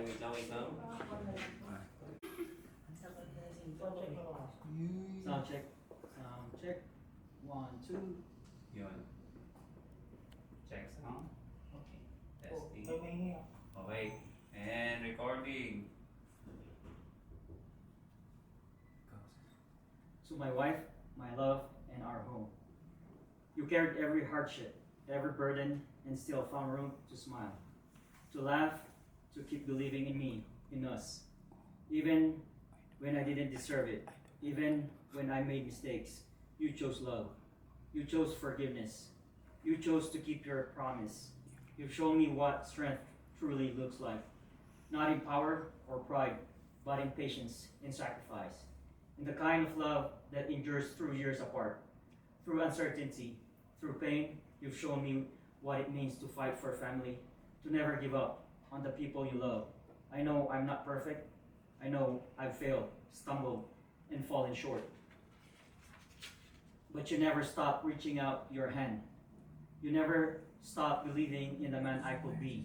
Okay, wait lang, wait lang. Sound check. Sound check. 1, 2. Yun. Check sound. Okay. Testing. Okay. And recording. To my wife, my love, and our home. You carried every hardship, every burden, and still found room to smile, to laugh, to keep believing in me, in us. Even when I didn't deserve it, even when I made mistakes, you chose love. You chose forgiveness. You chose to keep your promise. You've shown me what strength truly looks like. Not in power or pride, but in patience, in sacrifice. In the kind of love that endures through years apart. Through uncertainty, through pain, you've shown me what it means to fight for family, to never give up on the people you love. I know I'm not perfect. I know I've failed, stumbled, and fallen short. But you never stopped reaching out your hand. You never stopped believing in the man I could be.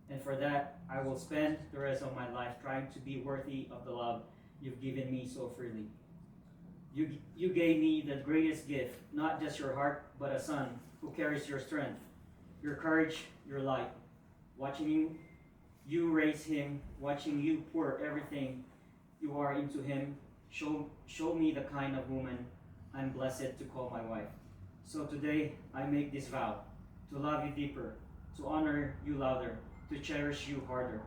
And for that, I will spend the rest of my life trying to be worthy of the love you've given me so freely. You gave me the greatest gift, not just your heart, but a son who carries your strength, your courage, your light. Watching you raise him, watching you pour everything you are into him, show me the kind of woman I'm blessed to call my wife. So today, I make this vow, to love you deeper, to honor you louder, to cherish you harder,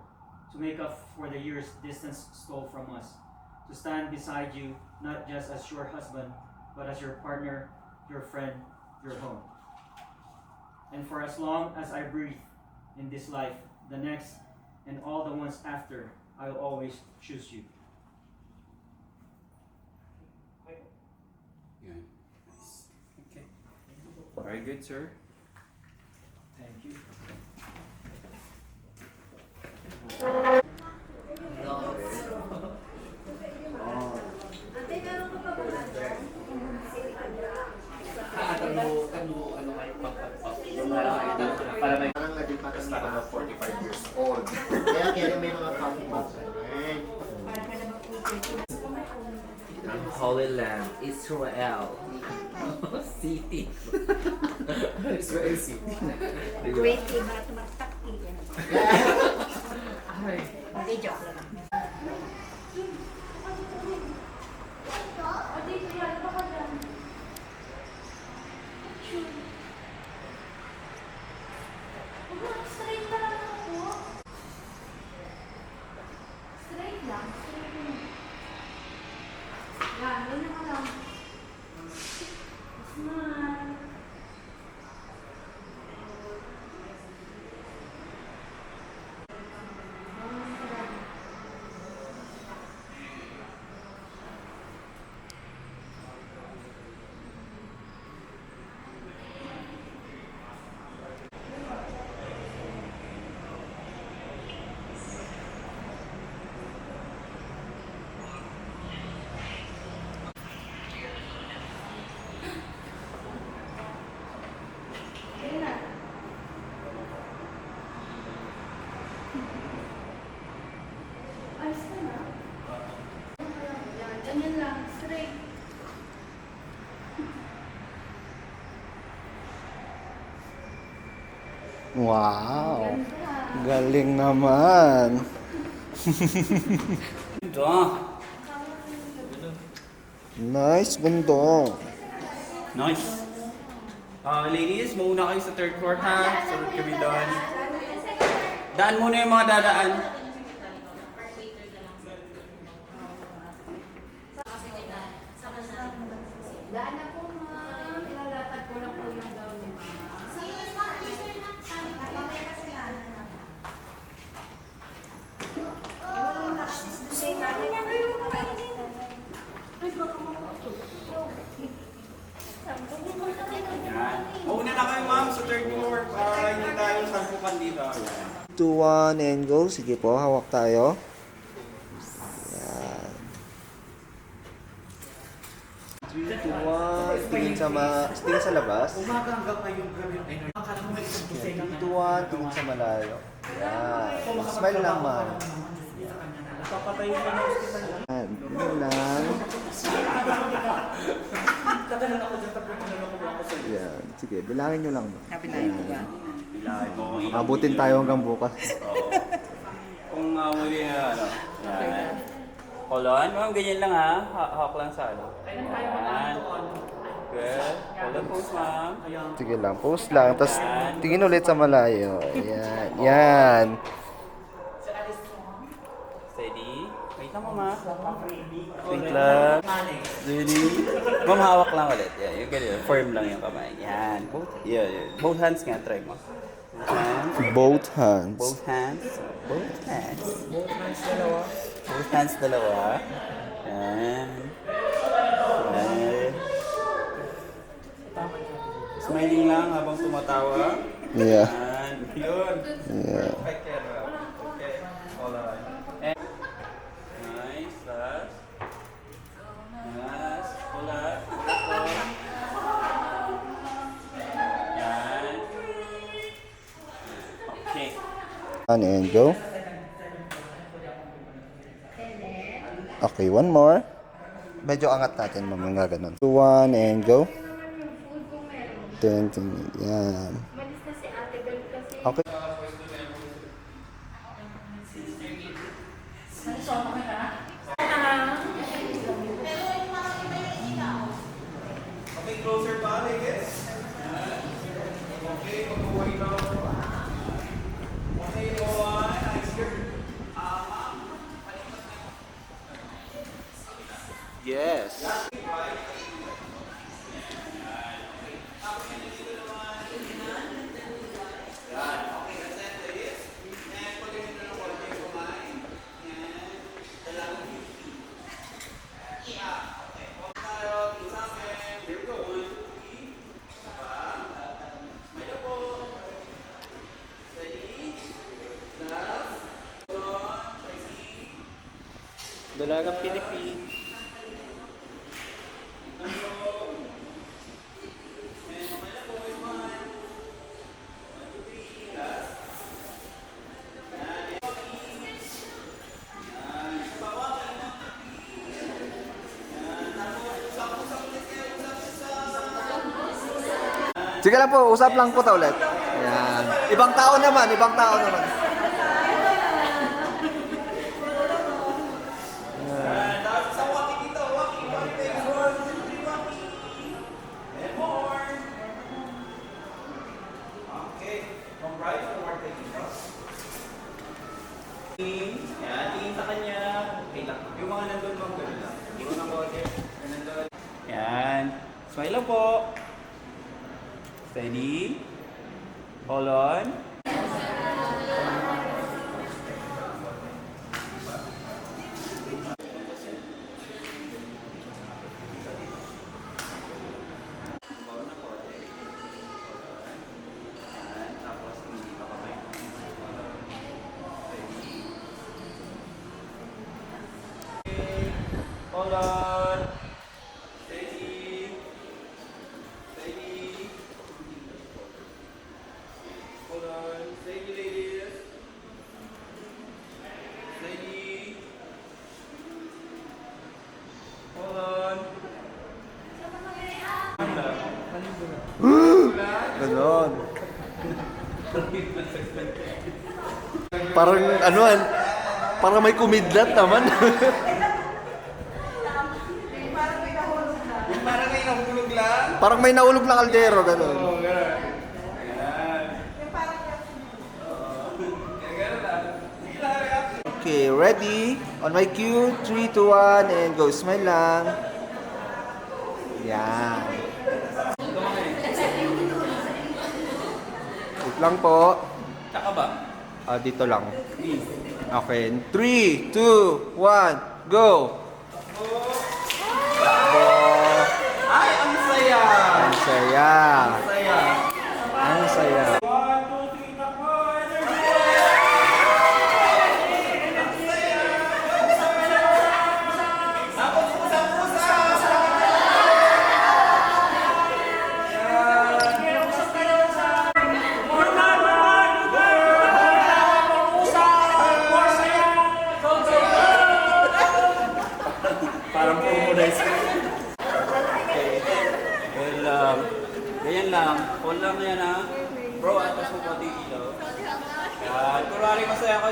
to make up for the years distance stole from us, to stand beside you, not just as your husband, but as your partner, your friend, your home. And for as long as I breathe in this life, the next, and all the ones after, I'll always choose you. Yun. Okay. Very good, sir. Thank you. Parang naging patas na ako ng 45 years old. Kaya may mga counting. Ang Holy Land, Israel City. Israel City. Wait, iba tumatakti yan. Ay. Hindi, joke lang. Straight na lang ako. Straight lang. Yan, ganyan ka lang. Smile. Ayos ka na? Yan, ganyan lang. Straight. Wow! Ganda. Galing naman! Ito. Nice, bundong! Nice. Ladies, mauna kayo sa third court ha. Sunod kami doon. Daan muna yung mga dadaan. Daan na po, ma'am. Ilalatag ko lang po yung gown ni ma'am. Yan. Mauna na kayo ma'am sa third court para hindi tayo salpukan dito. 2, 1, and go. Sige po, hawak tayo. Yan. 3, 3, 2, 1. Tingin sa labas. Umaga hanggang ngayon, grabe yung energy. Akala mo may isang dosena 3, 2, 1. Tingin sa malayo. Yan. Smile lang, ma'am. Papatayin ka na hospital. Yan. Yun lang. Tatanan ako dyan, tapos tinanong ko ako sa iyo. Yan. Sige, bilangin nyo lang. Kapinahin ko ba? Bilangin mo kung ilang Abutin tayo hanggang bukas. Oo. Kung muli na ano. Yan. Hold on. Ma'am, ganyan lang ha. Hawak lang sa ano. Yan. Good. Hold on, pose, ma'am. Sige lang, post lang. Tapos tingin ulit sa malayo. Yan. Yan. Steady. Wait lang, mama. Wait lang. Steady. Ma'am, hawak lang ulit. Yan, yung ganyan. Firm lang yung kamay. Yan. Both hands nga. Try mo. Both hands. Both hands. Both hands. Both hands. Both hands dalawa. Yan. Yan. Smiling lang habang tumatawa. Yeah. Yan. Yun. Yeah. Perfect yan. Okay. Hold on. And nice. Last. Last. Ulat. Yan. Okay. And go. Okay, one more. Medyo angat natin, ma'am, yung gaganon. 2, 1, and go. Yan. Malis na si Ate Bel kasi. Okay. Okay, closer pa, Vegas. Okay, pag-uwi na. Okay, go on. Nice here. Yes. Dalagang Philippines. Sige lang po, usap lang po ta ulit. Yan. Ibang tao naman, ibang tao naman. Yan, tingin sa kanya. Okay lang. Yung mga nandun, ma'am, gano'n lang. Puro ng bote. Yung nandun. Yan. Smile lang po. Steady. Hold on. Hold on. Steady. Steady. Hold on. Steady, ladies. Steady. Hold on. Ganon. Parang ano, parang may kumidlat naman. Parang may nahulog lang. Parang may naulog na kaldero, ganon. Oh, gano'n. Ayan. Gano'n lang. Sige lang, react. Okay, ready? On my cue, 3, 2, 1, and go. Smile lang. Yan. Wait lang po. Tsaka ba? Dito lang. Okay, 3, 2, 1, go! Ay, ang saya! Ang saya. Saya. Ang saya. 1, 2, 3, takbo! Energy! Tapos pusa-pusa!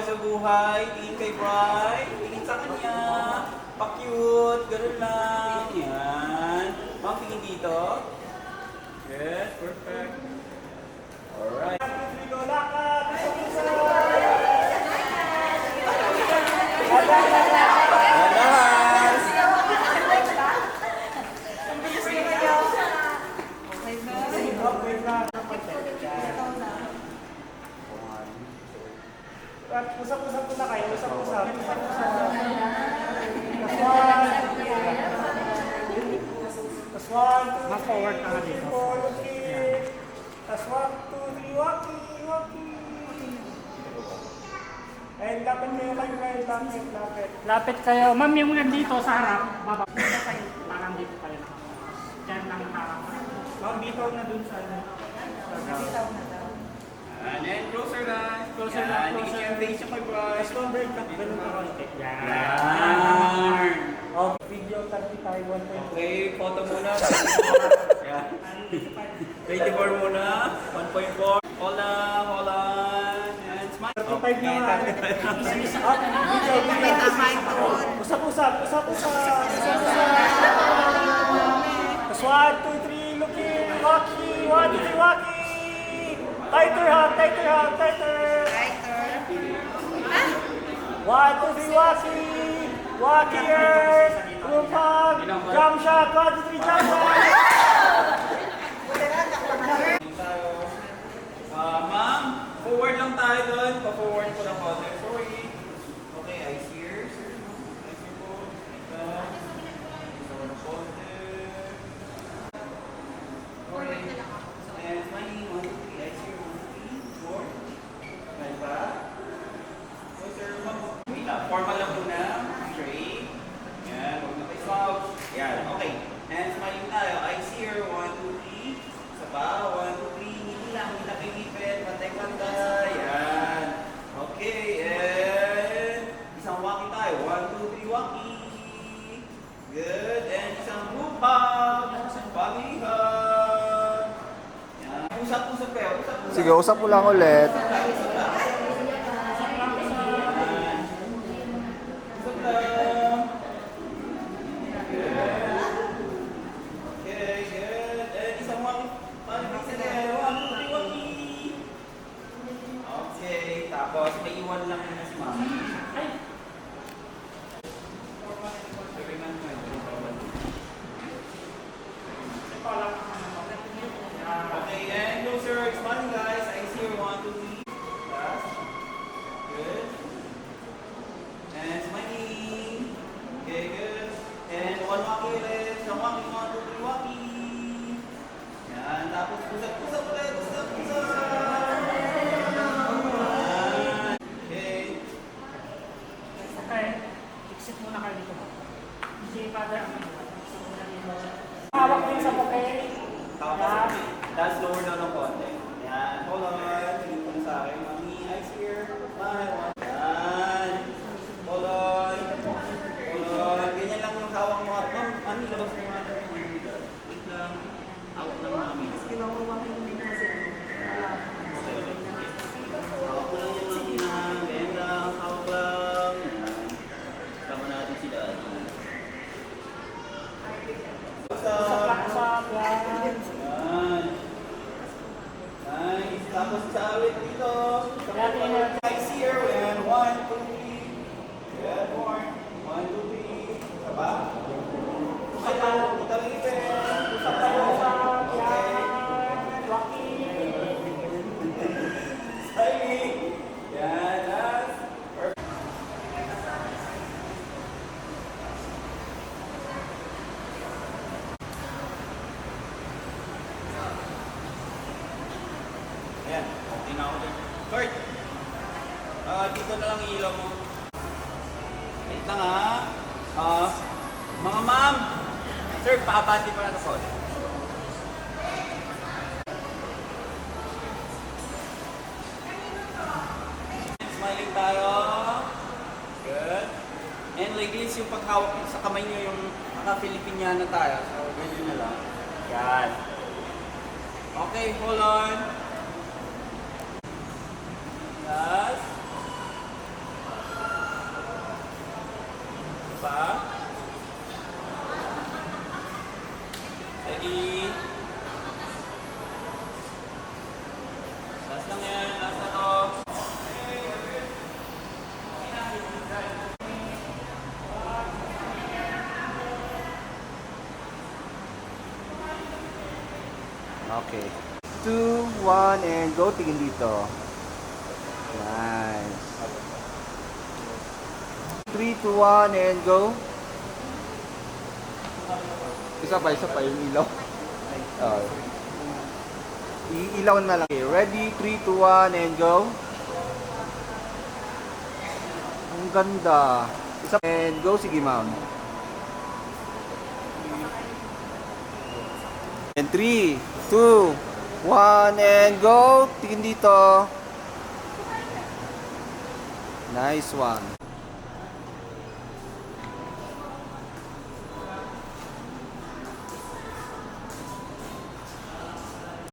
sa buhay. Tingin kay Bri. Tingin sa kanya. Pa-cute. Ganun lang. Yan. Ma'am, tingin dito. Yes, perfect. Alright. Alas! Usap-usap po na kayo, usap-usap. Tas one, two, forward ka dito. Tas 1, 2, 3, walkie. And lapit kayo kayo, lapit. Lapit kayo. Ma'am, yung nandito sa harap, baba. Parang dito kayo nakapasok. Diyan lang harap. Ma'am, dito na dun sa And then closer lang. Closer Yan, lang, tingin closer. yung face yung kay Bri. Tapos break ka, ganun ka konti. Yan. Yan. Oh, video 30 tayo, 1.2. Okay, photo muna. Yan. 24 muna. 1.4. Hold on. And smile. 35 na. Isa-isa. Video. Usap-usap. Tapos 1, 2, 3, looking. Walkie. 1, 2, 3, walkie. Tighter. 1, 2, 3, walkie. Walkie earth. Group hug. Jump shot. 1, 2, 3, jump shot. Ma'am, forward lang tayo doon. Pa-forward ko ng konti. Sorry. Okay, eyes here. Eyes here po. Ito. Ito ng konti. Okay. And smiling. 1, 2, 3. Eyes here. 1, 2, 3. 4. Smile pa. So, sir, ma'am. Wait lang. Formal lang muna. Straight. Yan. Huwag na kayo swab. Yan. Okay. And smiling tayo. Eyes here. 1, 2, 3. Isa pa. 1, 2, 3. Hindi lang. Hindi na kayo ngipin. Pantay-pantay. Yan. Okay. And isang walkie tayo. 1, 2, 3. Walkie. Good. And isang group hug. Family hug. Yan. Usap-usap kayo. Usap-usap. Sige, usap mo lang ulit. Usap lang. Okay, good. And isang walkie. Palibig sa kayo. 1, 2, 3, walkie. Okay, tapos may iwan lang na si Mama. Okay, and closer. Smiling guys. I see you. 1, 2, 3. Last. Good. And smiling. Okay, good. And one walkie ulit. Isang walkie. 1, 2, 3, walkie. Yan. Tapos usap ulit. Usap. Yan. Okay. Okay. Exit muna kayo dito. Si Father, hawak din sa bouquet. Tapos, that's lower down ng konti. Yan. Hold on. Tingin mo na sa akin. Mami, eyes here. Smile. Yan. Hold on. Ganyan lang yung hawak mo. Ma'am, mami, labas mo nga. Wait lang. Hawak lang mami. Hawak ko lang yung mami na. Ganyan lang. Hawak lang. Yan. Sama natin si Daddy. Usap. Yan. Nice. Tapos sawit dito. Eyes here. And 1, 2, 3. Good. More. 1, 2, 3. Saba. Usap tayo. Usap tayo. Okay. Smiling. Yan. Last. Perfect. Ayan, okay na ako dyan. Kurt! Dito na lang ilaw mo. Wait lang ha. Mga ma'am! Sir, pakabati pa na po. Smiling tayo. Good. And ladies, yung paghawak sa kamay nyo, yung naka-Filipiniana tayo. So, ganyan na lang. Yan. Okay, hold on. Last. pa. Steady. Last lang yan. Last na to. Okay. 2, 1, and go. Tingin dito. Nice. 3, 2, 1, and go. Isa pa yung ilaw. Oh. Ilaw na lang. Okay, ready? 3, 2, 1, and go. Ang ganda. Isa and go. Sige, ma'am. And 3, 2, 1, and go. Tingin dito. Nice one.